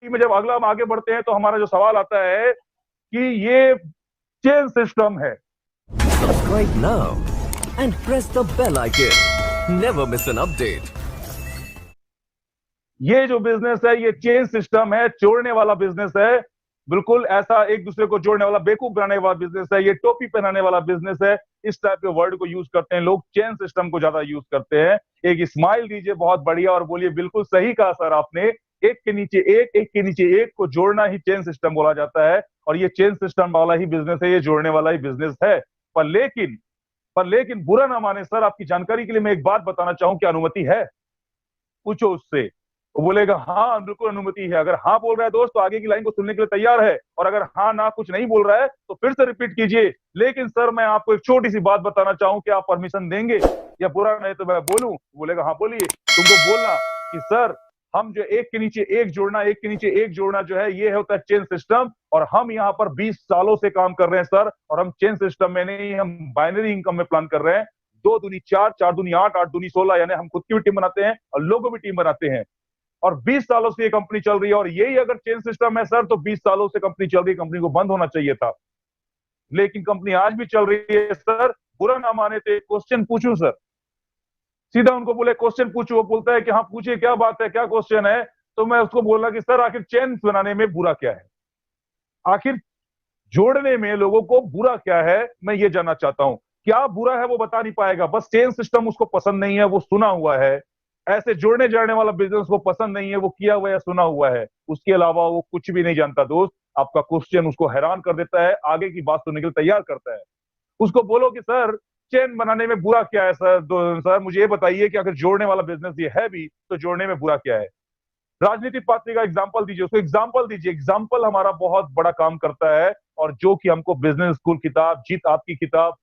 में जब अगला हम आगे बढ़ते हैं तो हमारा जो सवाल आता है कि ये चेन सिस्टम है। Subscribe now and press the bell icon. Never miss an update. ये जो बिजनेस है ये चेन सिस्टम है, जोड़ने वाला बिजनेस है। बिल्कुल ऐसा एक दूसरे को जोड़ने वाला, बेवकूफ बनाने वाला बिजनेस है, ये टोपी पहनाने वाला बिजनेस है। इस टाइप के वर्ड को यूज करते हैं लोग, चेन सिस्टम को ज्यादा यूज करते हैं। एक स्माइल दीजिए बहुत बढ़िया और बोलिए बिल्कुल सही कहा सर आपने, एक के नीचे एक के नीचे एक को जोड़ना ही चेन सिस्टम बोला जाता है। और ये चेन सिस्टम वाला ही बिजनेस है, ये जोड़ने वाला ही बिजनेस है। पर लेकिन पर लेकिन बुरा ना माने सर, आपकी जानकारी के लिए मैं एक बात बताना चाहूं कि अनुमति है, पूछो उससे। वो बोलेगा हाँ बिल्कुल अनुमति है। अगर हाँ बोल रहा है दोस्त तो आगे की लाइन को सुनने के लिए तैयार है, और अगर हाँ ना कुछ नहीं बोल रहा है तो फिर से रिपीट कीजिए। लेकिन सर मैं आपको एक छोटी सी बात बताना चाहूं कि आप परमिशन देंगे या बुरा नहीं तो मैं बोलूं? बोलेगा हाँ बोलिए। तुमको बोलना कि सर हम जो एक के नीचे एक जोड़ना, एक के नीचे एक जोड़ना जो है ये होता है चेन सिस्टम, और हम यहाँ पर 20 सालों से काम कर रहे हैं सर। और हम चेन सिस्टम में नहीं, हम बाइनरी इनकम में प्लान कर रहे हैं। 2 दूनी 4, 4 दूनी 8, 8 दूनी 16, यानी हम खुद की भी टीम बनाते हैं और लोगों भी टीम बनाते हैं। और 20 सालों से ये कंपनी चल रही है, और यही अगर चेन सिस्टम है सर तो 20 सालों से कंपनी चल रही है, कंपनी को बंद होना चाहिए था। लेकिन कंपनी आज भी चल रही है सर। बुरा ना माने तो एक क्वेश्चन पूछूं सर, सीधा उनको बोले क्वेश्चन पूछो, वो बोलता है कि हाँ पूछिए क्या बात है, क्या क्वेश्चन है। तो मैं उसको बोला कि सर आखिर चेन बनाने में बुरा क्या है, आखिर जोड़ने में लोगों को बुरा क्या है, मैं ये जानना चाहता हूं। क्या बुरा है वो बता नहीं पाएगा, बस चेन सिस्टम उसको पसंद नहीं है, वो सुना हुआ है। ऐसे जोड़ने जाने वाला बिजनेस को पसंद नहीं है, वो किया हुआ है, सुना हुआ है। उसके अलावा वो कुछ भी नहीं जानता दोस्त। आपका क्वेश्चन उसको हैरान कर देता है, आगे की बात सुनने के लिए तैयार करता है। उसको बोलो कि सर चेन बनाने में बुरा क्या है सर, सर मुझे ये बताइए कि अगर जोड़ने वाला बिजनेस ये है भी तो जोड़ने में बुरा क्या है। राजनीतिक पार्टी का एग्जाम्पल दीजिए, उसको एग्जाम्पल दीजिए। एग्जाम्पल हमारा बहुत बड़ा काम करता है, और जो कि हमको बिजनेस स्कूल किताब, जीत आपकी किताब,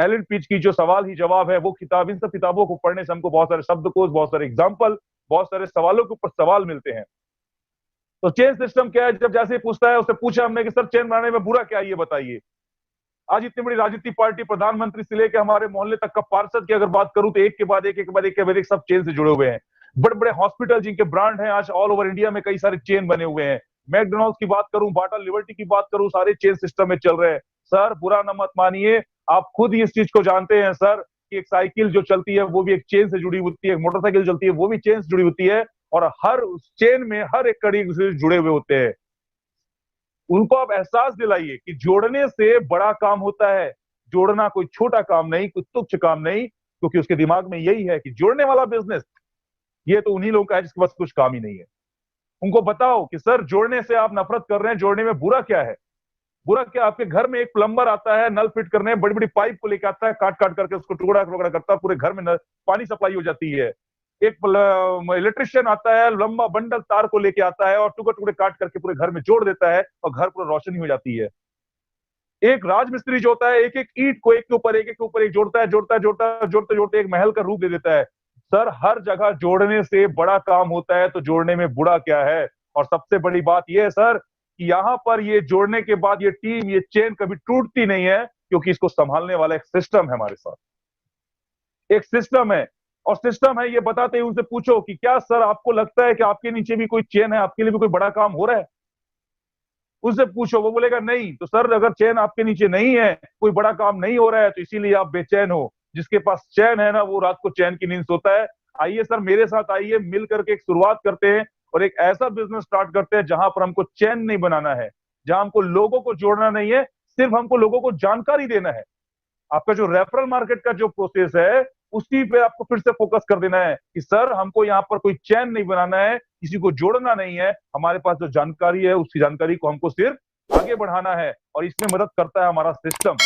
एलन पिच की जो सवाल ही जवाब है वो किताब, इन सब किताबों को पढ़ने से हमको बहुत सारे शब्दकोश, बहुत सारे एग्जाम्पल, बहुत सारे सवालों के ऊपर सवाल मिलते हैं। तो चेन सिस्टम क्या है, जब जैसे पूछता है उससे पूछा हमने कि सर चेन बनाने में बुरा क्या है ये बताइए। आज इतनी बड़ी राजनीतिक पार्टी, प्रधानमंत्री से लेकर हमारे मोहल्ले तक का पार्षद की अगर बात करूं तो एक के बाद एक, एक के बाद एक के बाद एक सब चेन से जुड़े हुए हैं। बड़े बड़े हॉस्पिटल जिनके ब्रांड हैं आज ऑल ओवर इंडिया में, कई सारे चेन बने हुए हैं। मैकडोनल्ड्स की बात करूं, बाटा लिबर्टी की बात करूं, सारे चेन सिस्टम में चल रहे हैं। सर बुरा न मत मानिए, आप खुद ही इस चीज को जानते हैं सर कि एक साइकिल जो चलती है वो भी एक चेन से जुड़ी होती है, एक मोटरसाइकिल चलती है वो भी चेन से जुड़ी होती है, और हर चेन में हर एक कड़ी से जुड़े हुए होते हैं। उनको आप एहसास दिलाइए कि जोड़ने से बड़ा काम होता है। जोड़ना कोई छोटा काम नहीं, कोई तुच्छ काम नहीं, क्योंकि उसके दिमाग में यही है कि जोड़ने वाला बिजनेस ये तो उन्हीं लोगों का है जिसके पास कुछ काम ही नहीं है। उनको बताओ कि सर जोड़ने से आप नफरत कर रहे हैं, जोड़ने में बुरा क्या है। बुरा क्या, आपके घर में एक प्लम्बर आता है नल फिट करने, बड़ी बड़ी पाइप को लेकर आता है, काट काट करके उसको टुकड़ा टुकड़ा करता है, पूरे घर में पानी सप्लाई हो जाती है। एक इलेक्ट्रिशियन आता है, लंबा बंडल तार को लेके आता है और टुकड़े टुकड़े काट करके पूरे घर में जोड़ देता है, और घर पूरा रोशनी हो जाती है। एक राजमिस्त्री जो होता है एक एक ईंट को एक के ऊपर एक, एक के ऊपर एक जोड़ता है, जोड़ता है, जोड़ता है, जोड़ते जोड़ते एक महल का रूप दे देता है। सर हर जगह जोड़ने से बड़ा काम होता है, तो जोड़ने में बुरा क्या है। और सबसे बड़ी बात यह है सर कि यहाँ पर ये जोड़ने के बाद ये टीम, ये चेन कभी टूटती नहीं है, क्योंकि इसको संभालने वाला एक सिस्टम है हमारे साथ, एक सिस्टम है। और सिस्टम है ये बताते ही उनसे पूछो कि क्या सर आपको लगता है कि आपके नीचे भी कोई चेन है, आपके लिए भी कोई बड़ा काम हो रहा है, उससे पूछो। वो बोलेगा नहीं। तो सर अगर चैन आपके नीचे नहीं है, कोई बड़ा काम नहीं हो रहा है, तो इसीलिए आप बेचैन हो। जिसके पास चैन है ना वो रात को चैन की नींद सोता है। आइए सर मेरे साथ आइए, मिल करके एक शुरुआत करते हैं और एक ऐसा बिजनेस स्टार्ट करते हैं जहां पर हमको चैन नहीं बनाना है, जहां हमको लोगों को जोड़ना नहीं है, सिर्फ हमको लोगों को जानकारी देना है। आपका जो रेफरल मार्केट का जो प्रोसेस है उसी पे आपको फिर से फोकस कर देना है कि सर हमको यहाँ पर कोई चैन नहीं बनाना है, किसी को जोड़ना नहीं है, हमारे पास जो जानकारी है उसकी जानकारी को हमको सिर्फ आगे बढ़ाना है। और इसमें मदद करता है हमारा सिस्टम,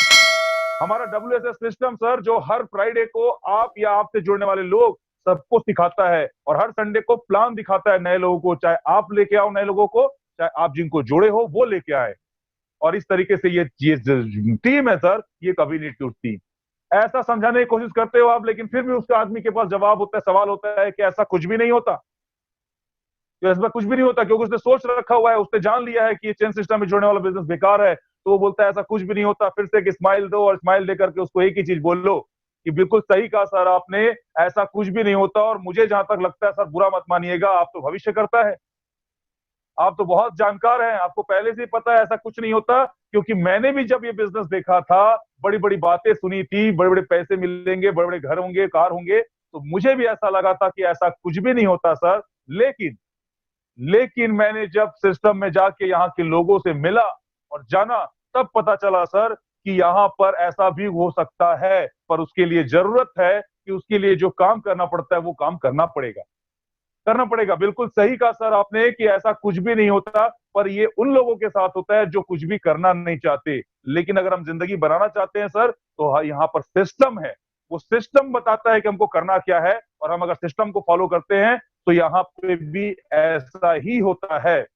हमारा WSS सिस्टम सर, जो हर फ्राइडे को आप या आपसे जुड़ने वाले लोग सबको सिखाता है, और हर संडे को प्लान दिखाता है नए लोगों को, चाहे आप लेके आओ नए लोगों को, चाहे आप जिनको जोड़े हो वो लेके आए। और इस तरीके से ये टीम है सर, ये कभी नहीं टूटती। ऐसा समझाने की कोशिश करते हो आप, लेकिन फिर भी उसका आदमी के पास जवाब होता है, सवाल होता है कि ऐसा कुछ भी नहीं होता। तो ऐसा कुछ भी नहीं होता क्योंकि उसने सोच रखा हुआ है, उसने जान लिया है कि ये चेन सिस्टम में जुड़ने वाला बिजनेस बेकार है। तो वो बोलता है ऐसा कुछ भी नहीं होता। फिर से एक स्माइल दो और स्माइल दे करके उसको एक ही चीज बोल लो कि बिल्कुल सही कहा सर आपने, ऐसा कुछ भी नहीं होता। और मुझे जहां तक लगता है सर, बुरा मत मानिएगा, आप तो भविष्य करता है। आप तो बहुत जानकार हैं, आपको पहले से ही पता है ऐसा कुछ नहीं होता, क्योंकि मैंने भी जब ये बिजनेस देखा था, बड़ी बड़ी बातें सुनी थी, बड़े बड़े पैसे मिलेंगे, बड़े बड़े घर होंगे, कार होंगे, तो मुझे भी ऐसा लगा था कि ऐसा कुछ भी नहीं होता सर। लेकिन लेकिन मैंने जब सिस्टम में जाके यहाँ के लोगों से मिला और जाना, तब पता चला सर कि यहाँ पर ऐसा भी हो सकता है, पर उसके लिए जरूरत है कि उसके लिए जो काम करना पड़ता है वो काम करना पड़ेगा, करना पड़ेगा। बिल्कुल सही कहा सर आपने कि ऐसा कुछ भी नहीं होता, पर ये उन लोगों के साथ होता है जो कुछ भी करना नहीं चाहते। लेकिन अगर हम जिंदगी बनाना चाहते हैं सर, तो यहाँ पर सिस्टम है, वो सिस्टम बताता है कि हमको करना क्या है, और हम अगर सिस्टम को फॉलो करते हैं तो यहाँ पे भी ऐसा ही होता है।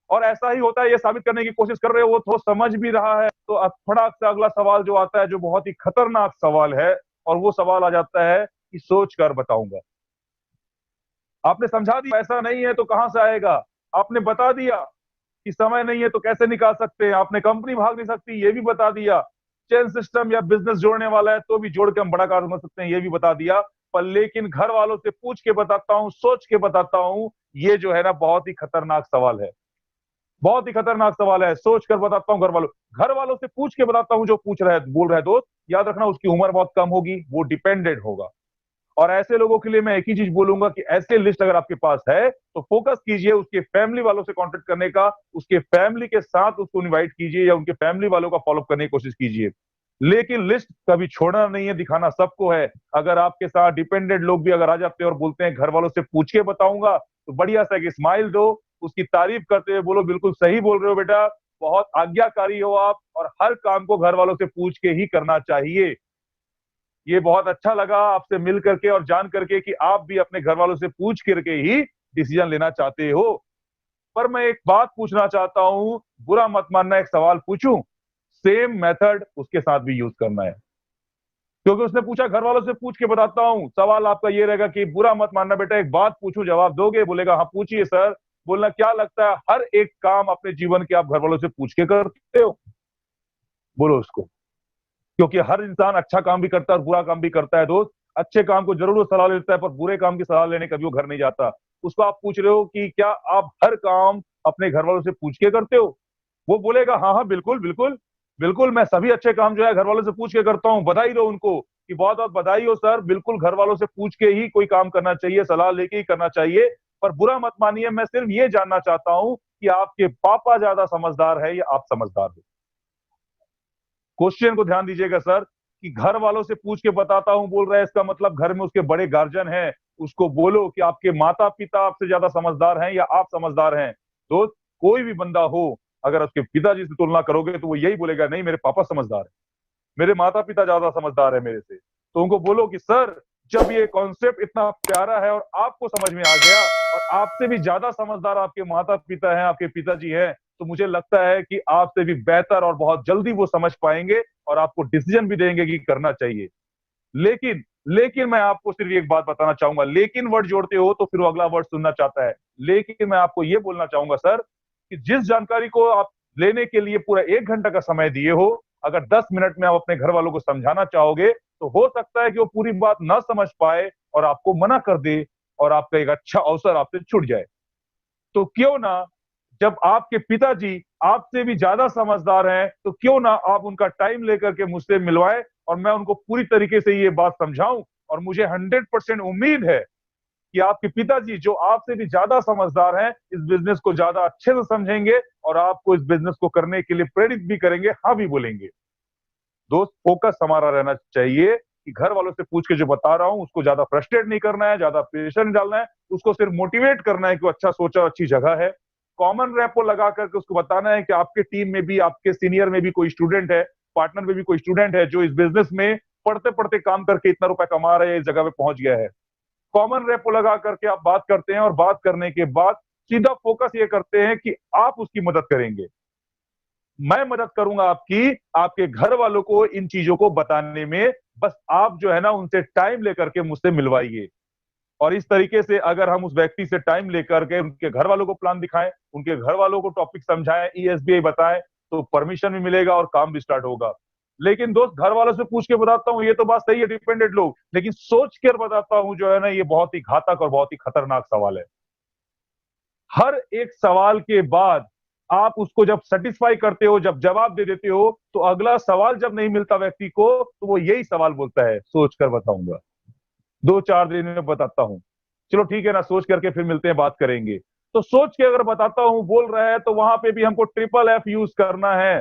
और ऐसा ही होता है, ये साबित करने की कोशिश कर रहे हो, वो तो समझ भी रहा है। तो अब फटाक से अगला सवाल जो आता है, जो बहुत ही खतरनाक सवाल है, और वो सवाल आ जाता है कि सोच कर बताऊंगा। आपने समझा दिया ऐसा नहीं है तो कहां से आएगा, आपने बता दिया कि समय नहीं है तो कैसे निकाल सकते हैं, आपने कंपनी भाग नहीं सकती ये भी बता दिया, चेन सिस्टम या बिजनेस जोड़ने वाला है तो भी जोड़ के हम बड़ा काम कर सकते हैं ये भी बता दिया। पर लेकिन घर वालों से पूछ के बताता हूं, सोच के बताता हूं, ये जो है ना बहुत ही खतरनाक सवाल है, बहुत ही खतरनाक सवाल है। सोच कर बताता हूँ, घर वालों से पूछ के बताता हूँ, जो पूछ रहा है बोल रहा है दोस्त, याद रखना उसकी उम्र बहुत कम होगी, वो डिपेंडेंट होगा। और ऐसे लोगों के लिए मैं एक ही चीज बोलूंगा कि ऐसे लिस्ट अगर आपके पास है तो फोकस कीजिए उसके फैमिली वालों से कांटेक्ट करने का, उसके फैमिली के साथ उसको इनवाइट कीजिए या उनके फैमिली वालों का फॉलोअप करने की कोशिश कीजिए। लेकिन लिस्ट कभी छोड़ना नहीं है, दिखाना सबको है। अगर आपके साथ डिपेंडेंट लोग भी अगर आ जाते हैं और बोलते हैं घर वालों से पूछ के बताऊंगा, तो बढ़िया सा एक स्माइल दो, उसकी तारीफ करते हुए बोलो बिल्कुल सही बोल रहे हो बेटा, बहुत आज्ञाकारी हो आप, और हर काम को घर वालों से पूछ के ही करना चाहिए। ये बहुत अच्छा लगा आपसे मिल करके और जान करके कि आप भी अपने घर वालों से पूछ करके ही डिसीजन लेना चाहते हो। पर मैं एक बात पूछना चाहता हूं, बुरा मत मानना, एक सवाल पूछूं, सेम मेथड उसके साथ भी यूज करना है, क्योंकि उसने पूछा घर वालों से पूछ के बताता हूं। सवाल आपका ये रहेगा कि बुरा मत मानना बेटा, एक बात पूछूं जवाब दोगे? बोलेगा हाँ पूछिए सर। बोलना क्या लगता है हर एक काम अपने जीवन के आप घर वालों से पूछ के करते हो? बोलो उसको, क्योंकि हर इंसान अच्छा काम भी करता है और बुरा काम भी करता है दोस्त। अच्छे काम को जरूर वो सलाह लेता है, पर बुरे काम की सलाह लेने कभी वो घर नहीं जाता। उसको आप पूछ रहे हो कि क्या आप हर काम अपने घर वालों से पूछ के करते हो? वो बोलेगा हाँ हाँ बिल्कुल बिल्कुल बिल्कुल, मैं सभी अच्छे काम जो है घर वालों से पूछ के करता हूँ। बधाई दो उनको कि बहुत बहुत बधाई हो सर, बिल्कुल घर वालों से पूछ के ही कोई काम करना चाहिए, सलाह लेके ही करना चाहिए। पर बुरा मत मानिए, मैं सिर्फ ये जानना चाहता हूँ कि आपके पापा ज्यादा समझदार है या आप समझदार हो? क्वेश्चन को ध्यान दीजिएगा सर, कि घर वालों से पूछ के बताता हूं बोल रहा है, इसका मतलब घर में उसके बड़े गार्जियन हैं, उसको बोलो कि आपके माता पिता आपसे ज्यादा समझदार हैं या आप समझदार हैं। दोस्त, कोई भी बंदा हो, अगर उसके पिताजी से तुलना करोगे तो वो यही बोलेगा नहीं मेरे पापा समझदार है, मेरे माता पिता ज्यादा समझदार है मेरे से। तो उनको बोलो कि सर, जब ये कॉन्सेप्ट इतना प्यारा है और आपको समझ में आ गया, और आपसे भी ज्यादा समझदार आपके माता पिता हैं, आपके पिताजी हैं, तो मुझे लगता है कि आपसे भी बेहतर और बहुत जल्दी वो समझ पाएंगे और आपको डिसीजन भी देंगे कि करना चाहिए। लेकिन लेकिन मैं आपको सिर्फ एक बात बताना चाहूंगा, लेकिन वर्ड जोड़ते हो तो फिर वो अगला वर्ड सुनना चाहता है। लेकिन मैं आपको ये बोलना चाहूंगा सर, कि जिस जानकारी को आप लेने के लिए पूरा 1 घंटा का समय दिए हो, अगर 10 मिनट में आप अपने घर वालों को समझाना चाहोगे, तो हो सकता है कि वो पूरी बात ना समझ पाए और आपको मना कर दे, और आपका एक अच्छा अवसर आपसे छूट जाए। तो क्यों ना, जब आपके पिताजी आपसे भी ज्यादा समझदार हैं, तो क्यों ना आप उनका टाइम लेकर के मुझसे मिलवाएं और मैं उनको पूरी तरीके से ये बात समझाऊं। और मुझे 100% उम्मीद है कि आपके पिताजी, जो आपसे भी ज्यादा समझदार हैं, इस बिजनेस को ज्यादा अच्छे से समझेंगे और आपको इस बिजनेस को करने के लिए प्रेरित भी करेंगे, हाँ भी बोलेंगे। दोस्त, फोकस हमारा रहना चाहिए कि घर वालों से पूछ के जो बता रहा हूं उसको ज्यादा फ्रस्ट्रेट नहीं करना है, ज्यादा प्रेशर नहीं डालना है, उसको सिर्फ मोटिवेट करना है कि वो अच्छा सोचा, अच्छी जगह है। कॉमन रैपो लगा करके उसको बताना है कि आपके टीम में भी, आपके सीनियर में भी कोई स्टूडेंट है, पार्टनर में भी कोई स्टूडेंट है जो इस बिजनेस में पढ़ते पढ़ते काम करके इतना रुपया कमा रहे हैं, इस जगह पे पहुंच गया है। कॉमन रेपो लगा करके आप बात करते हैं और बात करने के बाद सीधा फोकस ये करते हैं कि आप उसकी मदद करेंगे, मैं मदद करूंगा आपकी, आपके घर वालों को इन चीजों को बताने में। बस आप जो है ना उनसे टाइम लेकर के मुझसे मिलवाइए। और इस तरीके से अगर हम उस व्यक्ति से टाइम लेकर के उनके घर वालों को प्लान दिखाएं, उनके घर वालों को टॉपिक समझाएं, ईएसबीआई बताएं, तो परमिशन भी मिलेगा और काम भी स्टार्ट होगा। लेकिन दोस्त, घर वालों से पूछ के बताता हूँ, ये तो बात सही है डिपेंडेंट लोग, लेकिन सोच कर बताता हूँ जो है ना, ये बहुत ही घातक और बहुत ही खतरनाक सवाल है। हर एक सवाल के बाद आप उसको जब सेटिस्फाई करते हो, जब जवाब दे देते हो, तो अगला सवाल जब नहीं मिलता व्यक्ति को तो वो यही सवाल बोलता है, सोच कर बताऊंगा, 2-4 दिन में बताता हूं। चलो ठीक है ना, सोच करके फिर मिलते हैं, बात करेंगे। तो सोच के अगर बताता हूं बोल रहा है, तो वहां पे भी हमको ट्रिपल एफ यूज करना है।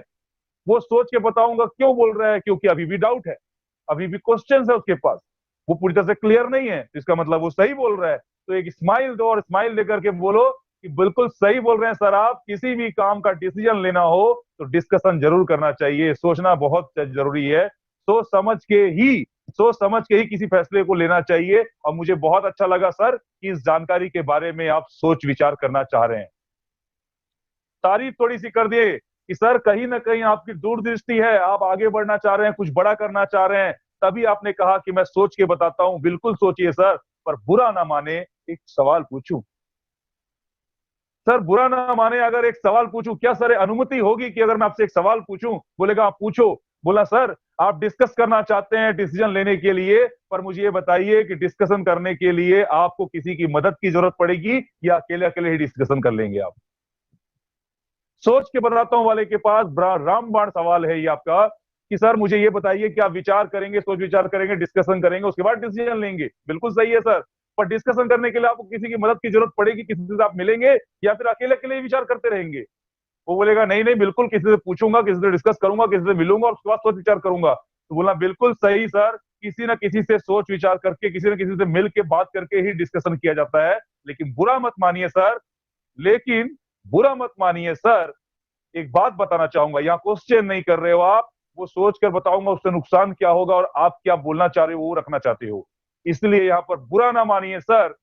वो सोच के बताऊंगा क्यों बोल रहा है, क्योंकि अभी भी डाउट है, अभी भी क्वेश्चन है उसके पास, वो पूरी तरह से क्लियर नहीं है, इसका मतलब वो सही बोल रहा है। तो एक स्माइल दो और स्माइल देकर के बोलो कि बिल्कुल सही बोल रहे हैं सर आप, किसी भी काम का डिसीजन लेना हो तो डिस्कशन जरूर करना चाहिए, सोचना बहुत जरूरी है, सोच समझ के ही सोच समझ के ही किसी फैसले को लेना चाहिए। और मुझे बहुत अच्छा लगा सर कि इस जानकारी के बारे में आप सोच विचार करना चाह रहे हैं। तारीफ थोड़ी सी कर दिए कि सर कहीं ना कहीं आपकी दूरदृष्टि है, आप आगे बढ़ना चाह रहे हैं, कुछ बड़ा करना चाह रहे हैं, तभी आपने कहा कि मैं सोच के बताता हूं। बिल्कुल सोचिए सर, पर बुरा ना माने, एक सवाल पूछूं? सर बुरा ना माने अगर एक सवाल पूछूं, क्या सर अनुमति होगी कि अगर मैं आपसे एक सवाल पूछूं? बोलेगा आप पूछो। बोला सर आप डिस्कस करना चाहते हैं डिसीजन लेने के लिए, पर मुझे ये बताइए कि डिस्कशन करने के लिए आपको किसी की मदद की जरूरत पड़ेगी या अकेले अकेले ही डिस्कशन कर लेंगे आप? सोच के बताता हूं वाले के पास रामबाण सवाल है ये आपका कि सर मुझे ये बताइए कि आप विचार करेंगे, सोच विचार करेंगे, डिस्कशन करेंगे, उसके बाद डिसीजन लेंगे। बिल्कुल सही है सर, पर डिस्कशन करने के लिए आपको किसी की मदद की जरूरत पड़ेगी, किसी से आप मिलेंगे या फिर अकेले अकेले ही विचार करते रहेंगे? वो बोलेगा नहीं नहीं बिल्कुल, किसी से पूछूंगा, किसी से डिस्कस करूंगा, किसी से मिलूंगा और उसके बाद सोच विचार करूंगा। तो बोला बिल्कुल सही सर, किसी ना किसी से सोच विचार करके, किसी ना किसी से मिल के बात करके ही डिस्कशन किया जाता है। लेकिन बुरा मत मानिए सर, लेकिन बुरा मत मानिए सर, एक बात बताना चाहूंगा, यहाँ क्वेश्चन नहीं कर रहे हो आप, वो सोच कर बताऊंगा उससे नुकसान क्या होगा और आप क्या बोलना चाह रहे हो वो रखना चाहते हो, इसलिए यहाँ पर बुरा ना मानिए सर।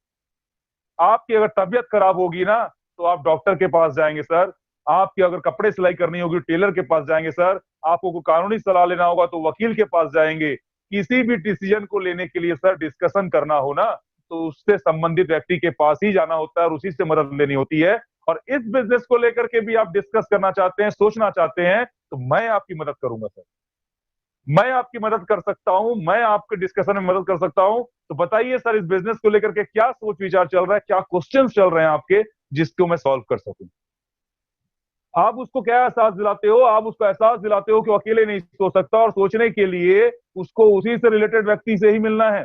आपकी अगर तबीयत खराब होगी ना तो आप डॉक्टर के पास जाएंगे सर, आपकी अगर कपड़े सिलाई करनी होगी टेलर के पास जाएंगे सर, आपको कोई कानूनी सलाह लेना होगा तो वकील के पास जाएंगे। किसी भी डिसीजन को लेने के लिए सर डिस्कशन करना हो ना तो उससे संबंधित व्यक्ति के पास ही जाना होता है और उसी से मदद लेनी होती है। और इस बिजनेस को लेकर के भी आप डिस्कस करना चाहते हैं, सोचना चाहते हैं, तो मैं आपकी मदद करूंगा सर, मैं आपकी मदद कर सकता हूं, मैं आपके डिस्कशन में मदद कर सकता हूं। तो बताइए सर इस बिजनेस को लेकर के क्या सोच विचार चल रहा है, क्या क्वेश्चंस चल रहे हैं आपके जिसको मैं सॉल्व कर सकूं? आप उसको क्या एहसास दिलाते हो? आप उसको एहसास दिलाते हो कि वो अकेले नहीं सोच सकता और सोचने के लिए उसको उसी से रिलेटेड व्यक्ति से ही मिलना है,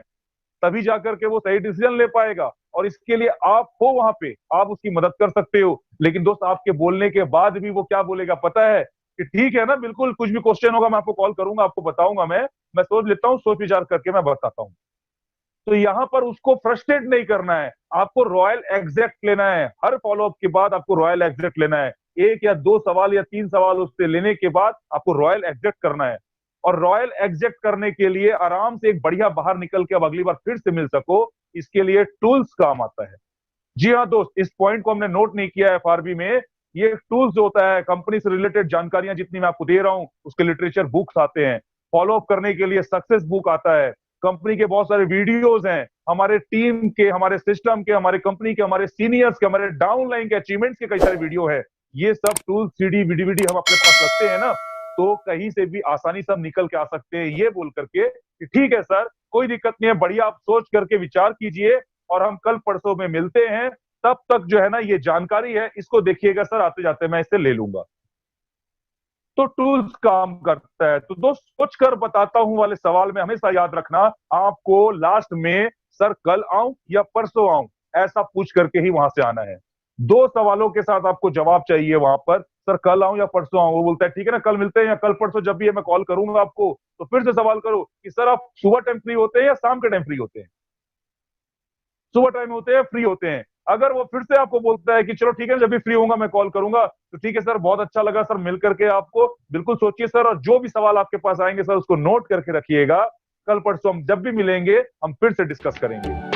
तभी जाकर के वो सही डिसीजन ले पाएगा। और इसके लिए आप हो वहां पे, आप उसकी मदद कर सकते हो। लेकिन दोस्त आपके बोलने के बाद भी वो क्या बोलेगा पता है? कि ठीक है ना, बिल्कुल कुछ भी क्वेश्चन होगा मैं आपको कॉल करूंगा, आपको बताऊंगा, मैं सोच लेता हूँ, सोच विचार करके मैं बताता हूँ। तो यहां पर उसको फ्रस्ट्रेट नहीं करना है, आपको रॉयल एग्जैक्ट लेना है। हर फॉलोअप के बाद आपको रॉयल एग्जैक्ट लेना है, एक या दो सवाल या तीन सवाल उससे लेने के बाद आपको रॉयल एग्जैक्ट करना है। और रॉयल एग्जैक्ट करने के लिए आराम से एक बढ़िया बाहर निकल के अब अगली बार फिर से मिल सको, इसके लिए टूल्स काम आता है। जी हाँ दोस्त, इस पॉइंट को हमने नोट नहीं किया है एफआरबी में। ये टूल्स जो होता है, कंपनी से रिलेटेड जानकारियां जितनी मैं आपको दे रहा हूं उसके लिटरेचर बुक्स आते हैं, फॉलोअप करने के लिए सक्सेस बुक आता है, कंपनी के बहुत सारे वीडियोज हैं, हमारे टीम के, हमारे सिस्टम के, हमारे कंपनी के, हमारे सीनियर्स के, हमारे डाउनलाइन के अचीवमेंट्स के कई सारे वीडियो है। ये सब टूल सीडी वीडीवीडी हम अपने पास रखते हैं ना, तो कहीं से भी आसानी से हम निकल के आ सकते हैं, ये बोल करके कि ठीक है सर कोई दिक्कत नहीं है, बढ़िया आप सोच करके विचार कीजिए और हम कल परसों में मिलते हैं। तब तक जो है ना ये जानकारी है इसको देखिएगा सर, आते जाते मैं इससे ले लूंगा। तो टूल्स काम करता है। तो दोस्त सोच कर बताता हूं वाले सवाल में हमेशा याद रखना, आपको लास्ट में सर कल आऊं या परसों आऊं ऐसा पूछ करके ही वहां से आना है। दो सवालों के साथ आपको जवाब चाहिए वहां पर, सर कल आऊं या परसों आऊं। वो बोलता है ठीक है ना, कल मिलते हैं या कल परसों, जब भी है मैं कॉल करूंगा आपको। तो फिर से सवाल करो कि सर आप सुबह टाइम फ्री होते हैं या शाम के टाइम फ्री होते हैं? सुबह टाइम होते हैं, फ्री होते हैं। अगर वो फिर से आपको बोलता है कि चलो ठीक है जब भी फ्री होऊंगा मैं कॉल करूंगा, तो ठीक है सर, बहुत अच्छा लगा सर मिल करके आपको, बिल्कुल सोचिए सर, और जो भी सवाल आपके पास आएंगे सर उसको नोट करके रखिएगा। कल परसों हम जब भी मिलेंगे हम फिर से डिस्कस करेंगे।